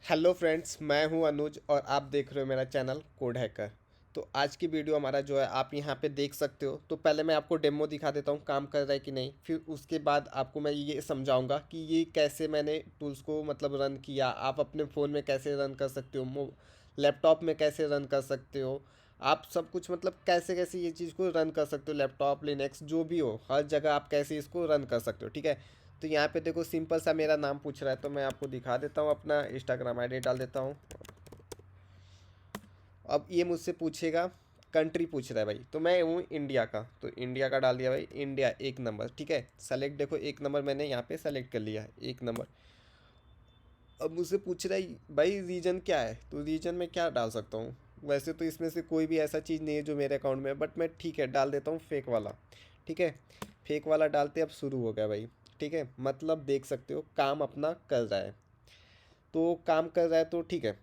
Hello friends, मैं हूं अनुज और आप देख रहे हो मेरा चैनल कोड हैकर। तो आज की वीडियो हमारा जो है आप यहां पे देख सकते हो। तो पहले मैं आपको डेमो दिखा देता हूं काम कर रहा है कि नहीं, फिर उसके बाद आपको मैं ये समझाऊंगा कि ये कैसे मैंने टूल्स को मतलब रन किया। आप अपने फ़ोन में कैसे रन कर सकते हो, लैपटॉप में कैसे रन कर सकते हो, आप सब कुछ मतलब कैसे कैसे ये चीज़ को रन कर सकते हो। लैपटॉप लिनक्स जो भी हो, हर जगह आप कैसे इसको रन कर सकते हो, ठीक है। तो यहाँ पे देखो सिंपल सा मेरा नाम पूछ रहा है, तो मैं आपको दिखा देता हूँ, अपना इंस्टाग्राम आईडी डाल देता हूँ। अब ये मुझसे पूछेगा, कंट्री पूछ रहा है भाई, तो मैं हूँ इंडिया का, तो इंडिया का डाल दिया भाई, इंडिया एक नंबर, ठीक है। सेलेक्ट, देखो एक नंबर मैंने यहाँ पे सेलेक्ट कर लिया है, एक नंबर। अब मुझसे पूछ रहा है भाई रीजन क्या है, तो रीजन में क्या डाल सकता हूँ। वैसे तो इसमें से कोई भी ऐसा चीज़ नहीं है जो मेरे अकाउंट में है, बट मैं ठीक है डाल देता हूँ फेक वाला, ठीक है। फेक वाला डालते अब शुरू हो गया भाई, ठीक है। मतलब देख सकते हो काम अपना कर रहा है, तो काम कर रहा है तो ठीक है।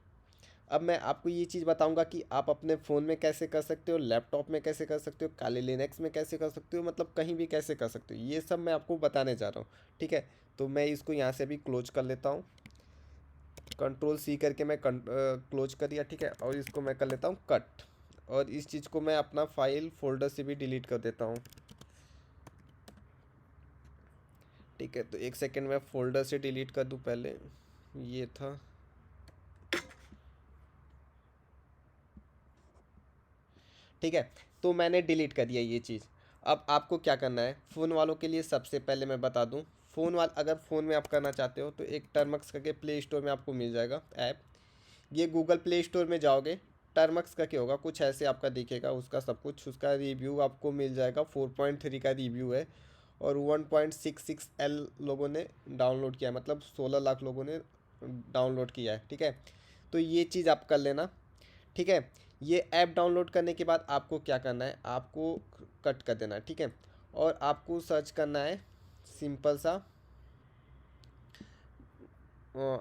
अब मैं आपको ये चीज़ बताऊंगा कि आप अपने फ़ोन में कैसे कर सकते हो, लैपटॉप में कैसे कर सकते हो, काली लिनक्स में कैसे कर सकते हो, मतलब कहीं भी कैसे कर सकते हो, ये सब मैं आपको बताने जा रहा हूँ, ठीक है। तो मैं इसको यहाँ से भी क्लोज कर लेता हूँ, कंट्रोल सी करके मैं क्लोज कर दिया, ठीक है। और इसको मैं कर लेता हूँ कट, और इस चीज़ को मैं अपना फाइल फोल्डर से भी डिलीट कर देता हूँ, ठीक है। तो एक सेकेंड में फोल्डर से डिलीट कर दूँ पहले, ये था, ठीक है। तो मैंने डिलीट कर दिया ये चीज़। अब आपको क्या करना है, फ़ोन वालों के लिए सबसे पहले मैं बता दूं, अगर फ़ोन में आप करना चाहते हो तो एक टर्मक्स करके प्ले स्टोर में आपको मिल जाएगा ऐप। ये गूगल प्ले स्टोर में जाओगे, टर्मक्स का क्या होगा, कुछ ऐसे आपका दिखेगा, उसका सब कुछ, उसका रिव्यू आपको मिल जाएगा। 4.3 का रिव्यू है, और 1.66 L लोगों ने डाउनलोड किया है, मतलब 16 लाख लोगों ने डाउनलोड किया है, ठीक है। तो ये चीज़ आप कर लेना, ठीक है। ये ऐप डाउनलोड करने के बाद आपको क्या करना है, आपको कट कर देना है, ठीक है। और आपको सर्च करना है सिंपल सा,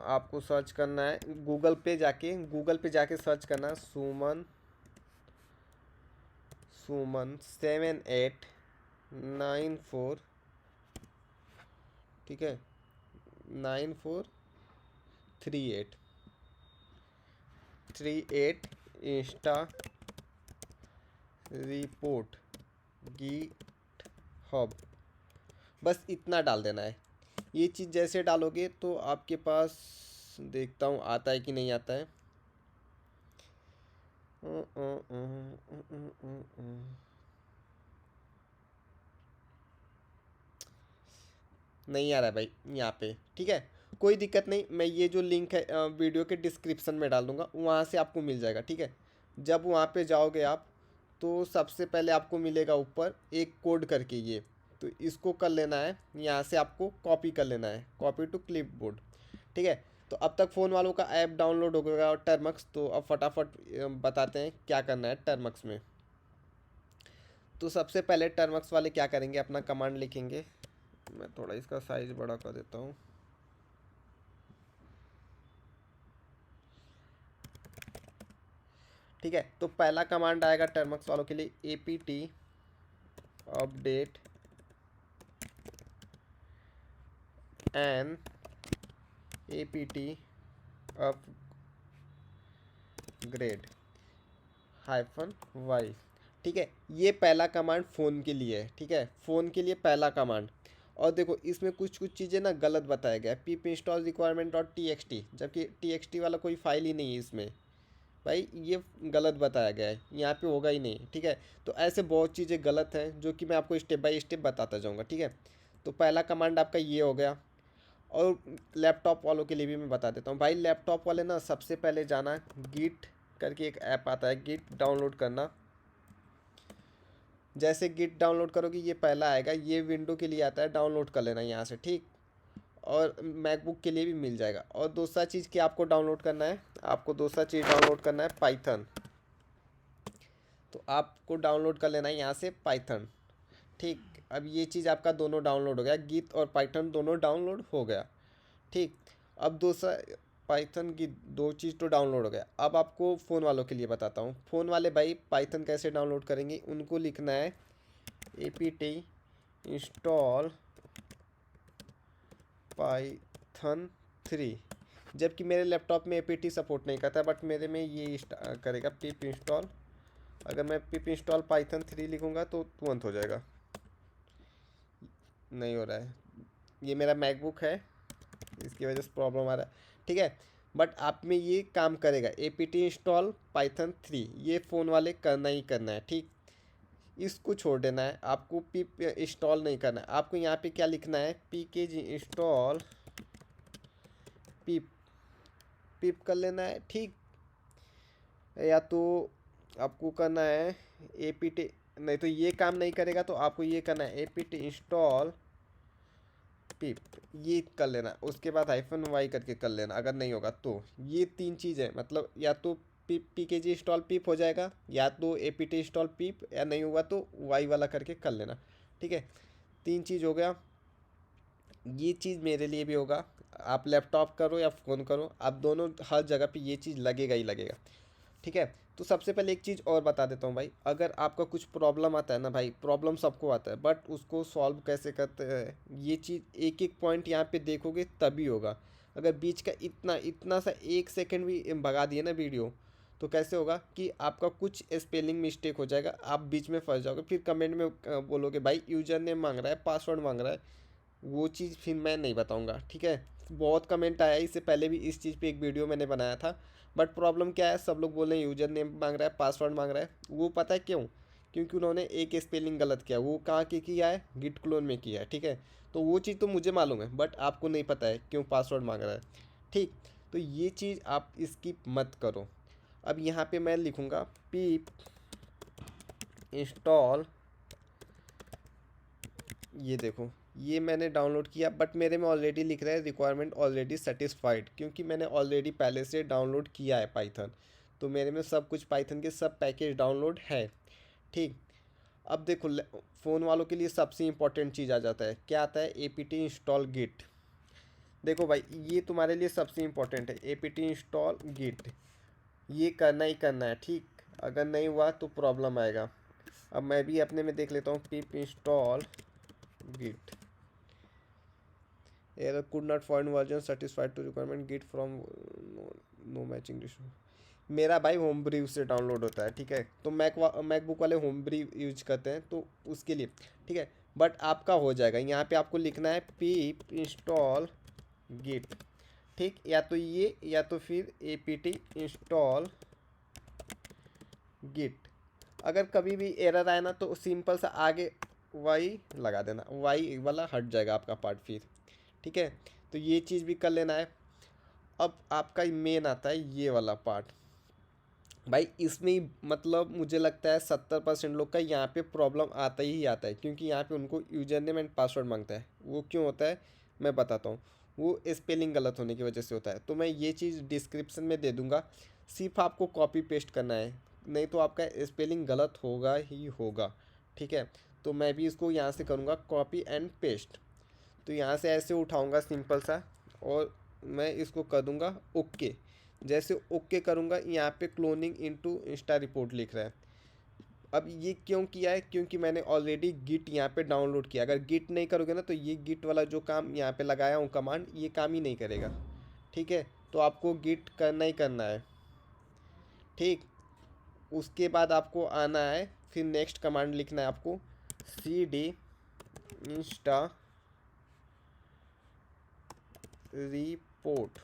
आपको सर्च करना है गूगल पे जाके सर्च करना है सुमन, 7894, ठीक है, 9438 इंस्टा रिपोर्ट गीट हब, बस इतना डाल देना है। ये चीज़ जैसे डालोगे तो आपके पास, देखता हूँ आता है कि नहीं आता है। नहीं आ रहा है भाई यहाँ पे, ठीक है। कोई दिक्कत नहीं, मैं ये जो लिंक है वीडियो के डिस्क्रिप्शन में डाल दूंगा, वहाँ से आपको मिल जाएगा, ठीक है। जब वहाँ पे जाओगे आप, तो सबसे पहले आपको मिलेगा ऊपर एक कोड करके ये, तो इसको कर लेना है, यहाँ से आपको कॉपी कर लेना है, कॉपी टू क्लिपबोर्ड, ठीक है। तो अब तक फ़ोन वालों का ऐप डाउनलोड हो गया और टर्मक्स, तो अब फटाफट बताते हैं क्या करना है टर्मक्स में। तो सबसे पहले टर्मक्स वाले क्या करेंगे, अपना कमांड लिखेंगे। मैं थोड़ा इसका साइज बड़ा कर देता हूँ, ठीक है। तो पहला कमांड आएगा टर्मक्स वालों के लिए, apt update and apt upgrade -y, ठीक है। ये पहला कमांड फ़ोन के लिए है, ठीक है, फ़ोन के लिए पहला कमांड। और देखो इसमें कुछ कुछ चीज़ें ना गलत बताया गया है, pip install requirement dot T x T, जबकि टी एक्स टी वाला कोई फाइल ही नहीं है इसमें, भाई ये गलत बताया गया है, यहाँ पे होगा ही नहीं, ठीक है। तो ऐसे बहुत चीज़ें गलत हैं जो कि मैं आपको स्टेप बाय स्टेप बताता जाऊँगा, ठीक है। तो पहला कमांड आपका ये हो गया। और लैपटॉप वालों के लिए भी मैं बता देता हूँ भाई, लैपटॉप वाले ना सबसे पहले जाना, गिट करके एक ऐप आता है, गिट डाउनलोड करना। जैसे गिट डाउनलोड करोगे ये पहला आएगा, ये विंडो के लिए आता है, डाउनलोड कर लेना यहाँ से, ठीक। और मैकबुक के लिए भी मिल जाएगा। और दूसरा चीज़ क्या आपको डाउनलोड करना है, आपको दूसरा चीज़ डाउनलोड करना है पाइथन, तो आपको डाउनलोड कर लेना है यहाँ से पाइथन, ठीक। अब ये चीज़ आपका दोनों डाउनलोड हो गया, गीत और पाइथन दोनों डाउनलोड हो गया, ठीक। अब दूसरा पाइथन की दो चीज़ तो डाउनलोड हो गया। अब आपको फ़ोन वालों के लिए बताता हूँ, फ़ोन वाले भाई पाइथन कैसे डाउनलोड करेंगे, उनको लिखना है apt इंस्टॉल पाइथन 3, जबकि मेरे लैपटॉप में APT सपोर्ट नहीं करता, बट मेरे में ये करेगा पिप इंस्टॉल। अगर मैं पिप इंस्टॉल पाइथन 3 लिखूँगा तो तुरंत हो जाएगा। नहीं हो रहा है, ये मेरा मैकबुक है, इसकी वजह से प्रॉब्लम आ रहा है, ठीक है। बट आप में ये काम करेगा, APT इंस्टॉल पाइथन 3 ये फ़ोन वाले करना ही करना है, ठीक। इसको छोड़ देना है, आपको पिप इंस्टॉल नहीं करना है। आपको यहाँ पे क्या लिखना है, PKG इंस्टॉल पिप, पिप कर लेना है, ठीक। या तो आपको करना है APT, नहीं तो ये काम नहीं करेगा तो आपको ये करना है APT इंस्टॉल पिप, ये कर लेना। उसके बाद -y करके कर लेना, अगर नहीं होगा तो। ये 3 चीज़ है, मतलब या तो पिप PKG इंस्टॉल पिप हो जाएगा, या तो APT इंस्टॉल पिप, या नहीं हुआ तो y वाला करके कर लेना, ठीक है। 3 चीज़ हो गया। ये चीज़ मेरे लिए भी होगा, आप लैपटॉप करो या फ़ोन करो, आप दोनों हर जगह पे ये चीज़ लगेगा ही लगेगा, ठीक है। तो सबसे पहले एक चीज़ और बता देता हूँ भाई, अगर आपका कुछ प्रॉब्लम आता है ना भाई, प्रॉब्लम सबको आता है, बट उसको सॉल्व कैसे करते हैं, ये चीज़ एक एक पॉइंट यहाँ पे देखोगे तभी होगा। अगर बीच का इतना इतना सा 1 सेकंड भी भगा दिए ना वीडियो, तो कैसे होगा कि आपका कुछ स्पेलिंग मिस्टेक हो जाएगा, आप बीच में फंस जाओगे, फिर कमेंट में बोलोगे भाई यूजर नेम मांग रहा है, पासवर्ड मांग रहा है, वो चीज़ फिर मैं नहीं बताऊंगा, ठीक है। बहुत कमेंट आया, इससे पहले भी इस चीज़ पे एक वीडियो मैंने बनाया था, बट प्रॉब्लम क्या है, सब लोग बोल रहे हैं यूजर नेम मांग रहा है, पासवर्ड मांग रहा है। वो पता है क्यों? क्योंकि उन्होंने एक स्पेलिंग गलत किया, वो कहाँ की किया है, गिट क्लोन में किया है, ठीक है। तो वो चीज़ तो मुझे मालूम है, बट आपको नहीं पता है क्यों पासवर्ड मांग रहा है, ठीक। तो ये चीज़ आप स्किप मत करो। अब यहाँ पे मैं लिखूँगा पीप इंस्टॉल, ये देखो ये मैंने डाउनलोड किया, बट मेरे में ऑलरेडी लिख रहा है रिक्वायरमेंट ऑलरेडी सेटिस्फाइड, क्योंकि मैंने ऑलरेडी पहले से डाउनलोड किया है पाइथन, तो मेरे में सब कुछ पाइथन के सब पैकेज डाउनलोड है, ठीक। अब देखो फ़ोन वालों के लिए सबसे इंपॉर्टेंट चीज़ आ जाता है, क्या आता है, APT इंस्टॉल गिट। देखो भाई ये तुम्हारे लिए सबसे इंपॉर्टेंट है, APT इंस्टॉल गिट, ये करना ही करना है, ठीक। अगर नहीं हुआ तो प्रॉब्लम आएगा। अब मैं भी अपने में देख लेता हूँ, pip install git, error could not find version satisfied to requirement git from no matching issue। मेरा भाई होम ब्रीव से डाउनलोड होता है, ठीक है। तो मैकबुक वाले होम ब्रीव यूज करते हैं, तो उसके लिए ठीक है। बट आपका हो जाएगा, यहाँ पे आपको लिखना है pip इंस्टॉल गिट, ठीक। या तो ये, या तो फिर APT इंस्टॉल गिट। अगर कभी भी एरर आए ना तो सिंपल सा आगे वाई लगा देना, वाई वाला हट जाएगा आपका पार्ट फिर, ठीक है। तो ये चीज़ भी कर लेना है। अब आपका मेन आता है ये वाला पार्ट, भाई इसमें ही मतलब मुझे लगता है 70% लोग का यहाँ पे प्रॉब्लम आता ही आता है, क्योंकि यहाँ पे उनको यूजर नेम एंड पासवर्ड मांगता है। वो क्यों होता है मैं बताता हूँ, वो स्पेलिंग गलत होने की वजह से होता है। तो मैं ये चीज़ डिस्क्रिप्शन में दे दूँगा, सिर्फ आपको कॉपी पेस्ट करना है, नहीं तो आपका स्पेलिंग गलत होगा ही होगा, ठीक है। तो मैं भी इसको यहाँ से करूँगा कॉपी एंड पेस्ट। तो यहाँ से ऐसे उठाऊँगा सिंपल सा, और मैं इसको कर दूँगा ओके। जैसे ओके करूँगा, यहाँ पे क्लोनिंग इनटू इंस्टा रिपोर्ट लिख रहा है। अब ये क्यों किया है, क्योंकि मैंने ऑलरेडी गिट यहाँ पे डाउनलोड किया। अगर गिट नहीं करोगे ना तो ये गिट वाला जो काम यहाँ पे लगाया हूँ कमांड, ये काम ही नहीं करेगा, ठीक है। तो आपको गिट करना ही करना है, ठीक। उसके बाद आपको आना है, फिर नेक्स्ट कमांड लिखना है आपको cd इंस्टा रिपोर्ट।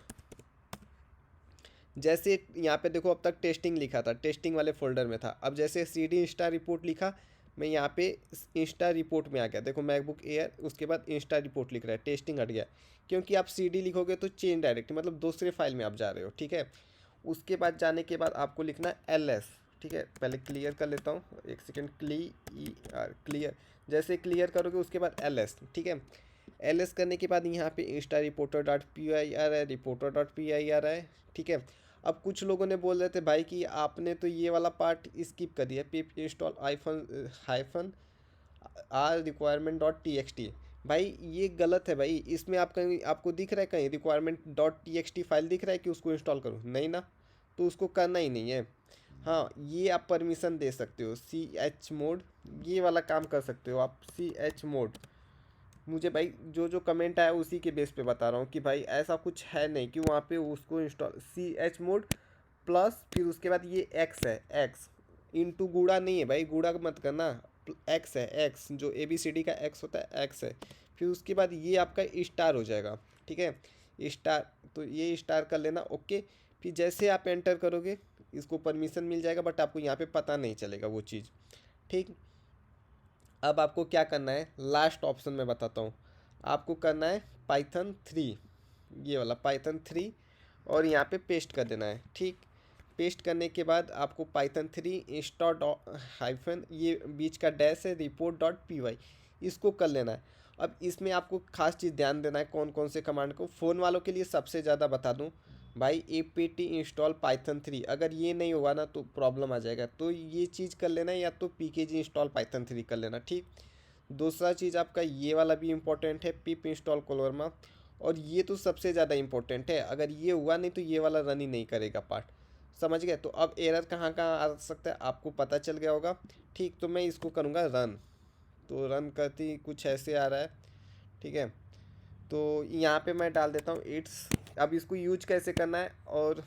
जैसे यहाँ पे देखो अब तक टेस्टिंग लिखा था, टेस्टिंग वाले फोल्डर में था। अब जैसे CD इंस्टा रिपोर्ट लिखा, मैं यहाँ पे इंस्टा रिपोर्ट में आ गया। देखो मैकबुक एयर, उसके बाद इंस्टा रिपोर्ट लिख रहा है, टेस्टिंग हट गया। क्योंकि आप CD लिखोगे तो चेंज डायरेक्ट, मतलब दूसरे फाइल में आप जा रहे हो, ठीक है। उसके बाद जाने के बाद आपको लिखना है LS, ठीक है। पहले क्लियर कर लेता हूँ, एक सेकेंड, क्लियर। जैसे क्लियर करोगे उसके बाद LS, ठीक है। LS करने के बाद यहाँ पे insta reporter dot P I आ रहा है, रिपोर्टर डॉट पी आई आ रहा है, ठीक है। अब कुछ लोगों ने बोल रहे थे भाई कि आपने तो ये वाला पार्ट स्किप कर दिया, pip install hyphen r requirement dot TXT। भाई ये गलत है भाई, इसमें आप कहीं आपको दिख रहा है कहीं रिक्वायरमेंट डॉट TXT फाइल दिख रहा है कि उसको इंस्टॉल करूँ, नहीं ना। तो उसको करना ही नहीं है। हाँ ये आप परमिशन दे सकते हो, CH मोड, ये वाला काम कर सकते हो आप, CH मोड, मुझे भाई जो जो कमेंट आया उसी के बेस पे बता रहा हूँ कि भाई ऐसा कुछ है नहीं कि वहाँ पे उसको install C H mod plus फिर उसके बाद ये एक्स है, एक्स इंटू गूढ़ा नहीं है भाई, गूढ़ा मत करना, एक्स है, एक्स जो ए बी सी डी का एक्स होता है एक्स है। फिर उसके बाद ये आपका स्टार हो जाएगा, ठीक है, स्टार, तो ये स्टार कर लेना, ओके। फिर जैसे आप एंटर करोगे इसको परमिशन मिल जाएगा, बट आपको यहाँ पे पता नहीं चलेगा वो चीज़, ठीक। अब आपको क्या करना है, लास्ट ऑप्शन में बताता हूँ, आपको करना है पाइथन 3, ये वाला पाइथन 3, और यहाँ पे पेस्ट कर देना है, ठीक। पेस्ट करने के बाद आपको पाइथन 3 इंस्टॉल हाइफन ये बीच का डैश है report.py, इसको कर लेना है। अब इसमें आपको खास चीज़ ध्यान देना है कौन कौन से कमांड को, फ़ोन वालों के लिए सबसे ज़्यादा बता दूँ भाई, apt इंस्टॉल पाइथन 3, अगर ये नहीं होगा ना तो प्रॉब्लम आ जाएगा, तो ये चीज़ कर लेना है, या तो pkg इंस्टॉल पाइथन 3 कर लेना, ठीक। दूसरा चीज़ आपका ये वाला भी इम्पोर्टेंट है, पिप इंस्टॉल कोलोरमा, और ये तो सबसे ज़्यादा इम्पोर्टेंट है, अगर ये हुआ नहीं तो ये वाला रन ही नहीं करेगा पार्ट, समझ गए। तो अब एरर कहाँ कहाँ आ सकता है आपको पता चल गया होगा, ठीक। तो मैं इसको करूँगा रन, तो रन करती कुछ ऐसे आ रहा है, ठीक है। तो यहाँ पे मैं डाल देता हूँ इट्स, अब इसको यूज कैसे करना है, और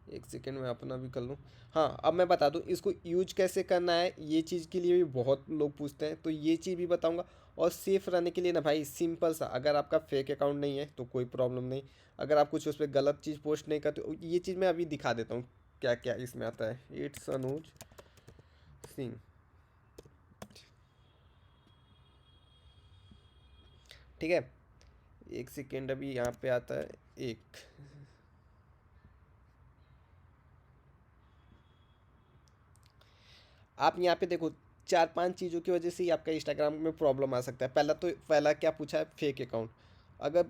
एक सेकेंड में अपना भी कर लूँ। हाँ, अब मैं बता दूँ इसको यूज कैसे करना है, ये चीज़ के लिए भी बहुत लोग पूछते हैं, तो ये चीज़ भी बताऊँगा। और सेफ रहने के लिए ना भाई सिंपल सा, अगर आपका फेक अकाउंट नहीं है तो कोई प्रॉब्लम नहीं, अगर आप कुछ उस पर गलत चीज़ पोस्ट नहीं करते, ये चीज़ मैं अभी दिखा देता हूँ क्या क्या इसमें आता है। इट्स अनुज सिंह, ठीक है, एक सेकेंड अभी यहाँ पे आता है, एक, आप यहाँ पे देखो 4-5 चीज़ों की वजह से ही आपका इंस्टाग्राम में प्रॉब्लम आ सकता है। पहला क्या पूछा है, फेक अकाउंट, अगर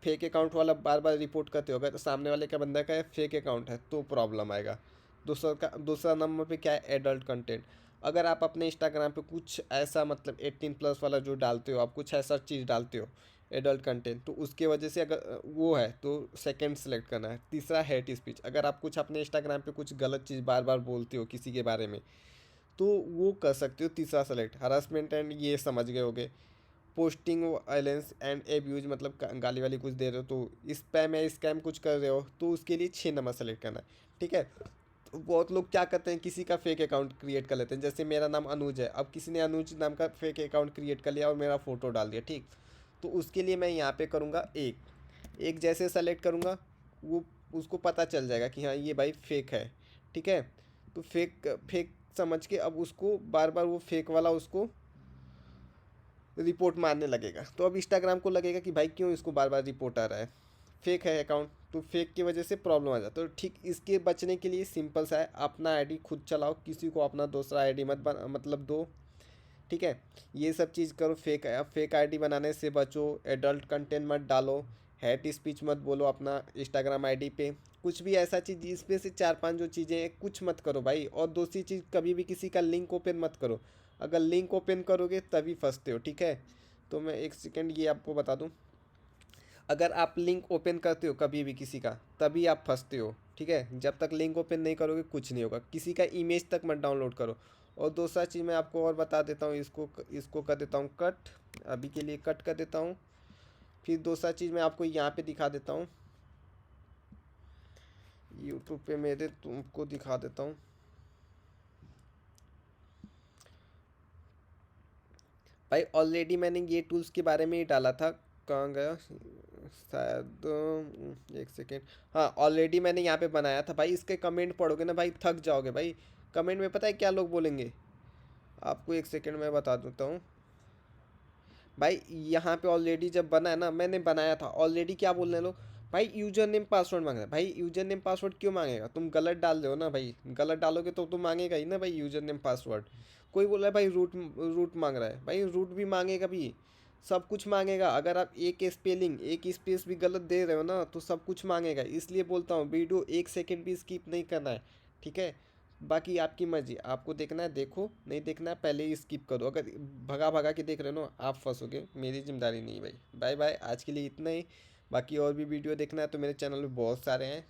फेक अकाउंट वाला बार बार रिपोर्ट करते हो, अगर सामने वाले का बंदा का फेक अकाउंट है तो प्रॉब्लम आएगा। दूसरा नंबर पे क्या है, एडल्ट कंटेंट, अगर आप अपने इंस्टाग्राम पे कुछ ऐसा मतलब 18+ वाला जो डालते हो, आप कुछ ऐसा चीज़ डालते हो एडल्ट कंटेंट, तो उसके वजह से अगर वो है तो सेकंड सेलेक्ट करना है। तीसरा हेट स्पीच, अगर आप कुछ अपने इंस्टाग्राम पे कुछ गलत चीज़ बार बार बोलते हो किसी के बारे में तो वो कर सकते हो तीसरा सेलेक्ट। हरासमेंट एंड ये समझ गए होगे, पोस्टिंग वायलेंस एंड एब्यूज मतलब गाली वाली कुछ दे रहे हो, तो स्पैम या स्कैम कुछ कर रहे हो तो उसके लिए 6 नंबर सेलेक्ट करना है, ठीक है। तो बहुत लोग क्या करते हैं, किसी का फेक अकाउंट क्रिएट कर लेते हैं, जैसे मेरा नाम अनुज है, अब किसी ने अनुज नाम का फेक अकाउंट क्रिएट कर लिया और मेरा फ़ोटो डाल दिया, ठीक। तो उसके लिए मैं यहाँ पे करूँगा एक, एक जैसे सेलेक्ट करूँगा वो उसको पता चल जाएगा कि हाँ ये भाई फेक है, ठीक है। तो फेक फेक समझ के अब उसको बार बार वो फेक वाला उसको रिपोर्ट मारने लगेगा, तो अब इंस्टाग्राम को लगेगा कि भाई क्यों इसको बार बार रिपोर्ट आ रहा है, फेक है अकाउंट, तो फेक की वजह से प्रॉब्लम आ जाता है। तो ठीक इसके बचने के लिए सिंपल सा है, अपना आईडी खुद चलाओ, किसी को अपना दूसरा आईडी मत मतलब दो, ठीक है। ये सब चीज़ करो, फेक आईडी बनाने से बचो, एडल्ट कंटेंट मत डालो, हैट स्पीच मत बोलो अपना इंस्टाग्राम आईडी पे, कुछ भी ऐसा चीज़ जिसमें से 4-5 जो चीज़ें हैं कुछ मत करो भाई। और दूसरी चीज़, कभी भी किसी का लिंक ओपन मत करो, अगर लिंक ओपन करोगे तभी फंसते हो, ठीक है। तो मैं एक सेकेंड ये आपको बता दूं, अगर आप लिंक ओपन करते हो कभी भी किसी का तभी आप फंसते हो, ठीक है। जब तक लिंक ओपन नहीं करोगे कुछ नहीं होगा, किसी का इमेज तक मत डाउनलोड करो। और दूसरा चीज़ मैं आपको और बता देता हूँ, इसको इसको कर देता हूँ कट, अभी के लिए कट कर देता हूँ। फिर दूसरा चीज़ मैं आपको यहाँ पे दिखा देता हूँ, यूट्यूब पे मेरे तुमको दिखा देता हूँ भाई, ऑलरेडी मैंने ये टूल्स के बारे में ही डाला था, कहाँ गया शायद, एक सेकेंड, हाँ ऑलरेडी मैंने यहाँ पे बनाया था भाई। इसके कमेंट पढ़ोगे ना भाई थक जाओगे भाई, कमेंट में पता है क्या लोग बोलेंगे आपको, एक सेकेंड में बता देता हूँ भाई। यहाँ पे ऑलरेडी जब बना है ना, मैंने बनाया था ऑलरेडी, क्या बोल रहे हैं लोग, भाई यूजर नेम पासवर्ड मांग रहा है, भाई यूजर नेम पासवर्ड क्यों मांगेगा, तुम गलत डाल रहे हो ना भाई, गलत डालोगे तो मांगेगा ही ना भाई यूजर नेम पासवर्ड। कोई बोल रहा है भाई रूट रूट मांग रहा है, भाई रूट भी मांगेगा भी, सब कुछ मांगेगा। अगर आप एक स्पेलिंग एक स्पेस भी गलत दे रहे हो ना तो सब कुछ मांगेगा, इसलिए बोलता हूँ वीडियो एक सेकंड भी स्किप नहीं करना है, ठीक है। बाकी आपकी मर्जी, आपको देखना है देखो, नहीं देखना है पहले ही स्किप करो, अगर भगा भगा के देख रहे हो ना आप फंसोगे, मेरी जिम्मेदारी नहीं भाई। बाय बाय, आज के लिए इतना ही। बाकी और भी वीडियो देखना है तो मेरे चैनल में बहुत सारे हैं,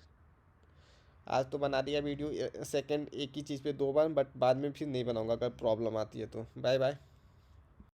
आज तो बना दिया वीडियो सेकंड एक ही चीज़ पे 2 बार, बट बाद में फिर नहीं बनाऊंगा अगर प्रॉब्लम आती है तो। Bye bye.